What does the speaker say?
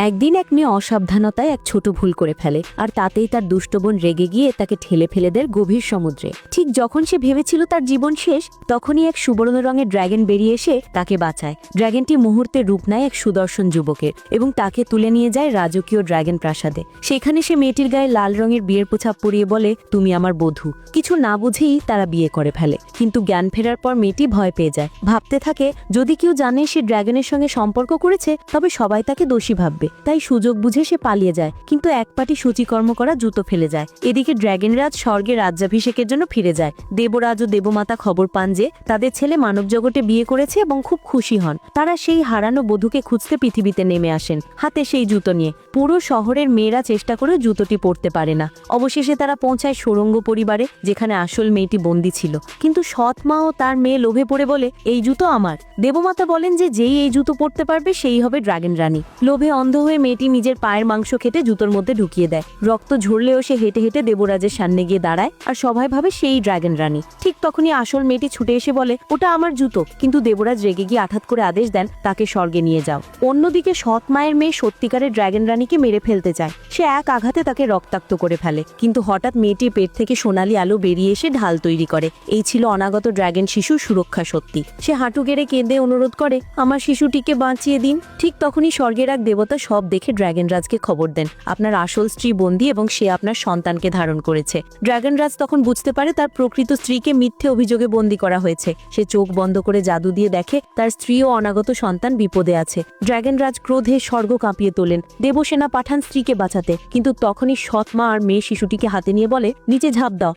একদিন এক মেয়ে অসাবধানতায় এক ছোট ভুল করে ফেলে, আর তাতেই তার দুষ্ট বোন রেগে গিয়ে তাকে ঠেলে ফেলে দেয় গভীর সমুদ্রে। ঠিক যখন সে ভেবেছিল তার জীবন শেষ, তখনই এক সুবর্ণ রঙের ড্র্যাগন বেরিয়ে এসে তাকে বাঁচায়। ড্র্যাগনটি মুহূর্তে রূপ নেয় এক সুদর্শন যুবকের এবং তাকে তুলে নিয়ে যায় রাজকীয় ড্র্যাগন প্রাসাদে। সেখানে সে মেয়েটির গায়ে লাল রঙের বিয়ের পোছাক পরিয়ে বলে, তুমি আমার বধূ। কিছু না বুঝেই তারা বিয়ে করে ফেলে, কিন্তু জ্ঞান ফেরার পর মেয়েটি ভয় পেয়ে যায়। ভাবতে থাকে যদি কেউ জানে সে ড্র্যাগনের সঙ্গে সম্পর্ক করেছে তবে সবাই তাকে দোষী ভাববে। তাই সুযোগ বুঝে সে পালিয়ে যায়, কিন্তু এক পাটি সূচিকর্ম করা জুতো ফেলে যায়। এদিকে ড্র্যাগনরাজ স্বর্গে রাজ্যাভিষেকের জন্য ফিরে যায়। দেবরাজ ও দেবমাতা খবর পান যে তাদের ছেলে মানব জগতে বিয়ে করেছে এবং খুব খুশি হন। তারা সেই হারানো বধূকে খুঁজতে পৃথিবীতে নেমে আসেন, হাতে সেই জুতো নিয়ে। পুরো শহরের মেয়েরা চেষ্টা করে জুতোটি পরতে পারে না। অবশেষে তারা পৌঁছায় সুরঙ্গ পরিবারে, যেখানে আসল মেয়েটি বন্দী ছিল। কিন্তু সৎ মা ও তার মেয়ে লোভে পড়ে বলে, এই জুতো আমার। দেবমাতা বলেন যে যেই এই জুতো পরতে পারবে সেই হবে ড্র্যাগন রানী। লোভে অন্ধ হয়ে মেয়েটি নিজের পায়ের মাংস কেটে জুতোর মধ্যে ঢুকিয়ে দেয়। রক্ত ঝরলেও সে হেঁটে হেঁটে দেবরাজের সামনে গিয়ে দাঁড়ায়, আর সবাই ভাবে সেই ড্র্যাগন রানী। ঠিক তখনই আসল মেয়েটি ছুটে এসে বলে, ওটা আমার জুতো। কিন্তু দেবরাজ রেগে গিয়ে আঘাত করে আদেশ দেন, তাকে স্বর্গে নিয়ে যাও। অন্যদিকে সৎ মায়ের মেয়ে সত্যিকারের ড্র্যাগন রানীকে মেরে ফেলতে চায়। সে এক আঘাতে তাকে রক্তাক্ত করে ফেলে, কিন্তু হঠাৎ মেয়েটির পেট থেকে সোনালি আলো বেরিয়ে এসে ঢাল তৈরি করে। এই ছিল অনাগত ড্র্যাগন শিশুর সুরক্ষা শক্তি। সে হাঁটু গেড়ে কেঁদে অনুরোধ করে, আমার শিশুটিকে বাঁচিয়ে দিন। ঠিক তখনই স্বর্গের এক দেবতা সব দেখে ড্র্যাগনরাজকে খবর দেন, আপনার আসল স্ত্রী বন্দী এবং সে আপনার সন্তানকে ধারণ করেছে। ড্র্যাগনরাজ তখন বুঝতে পারে তার প্রকৃত স্ত্রীকে মিথ্যে অভিযোগে বন্দী করা হয়েছে। সে চোখ বন্ধ করে জাদু দিয়ে দেখে তার স্ত্রী ও অনাগত সন্তান বিপদে আছে। ড্র্যাগনরাজ ক্রোধে স্বর্গ কাঁপিয়ে তোলেন। দেবসেনা পাঠান স্ত্রীকে বাঁচাতে, কিন্তু তখনই সৎ মা আর মেয়ে শিশুটিকে হাতে নিয়ে বলে, নিচে ঝাঁপ দাও।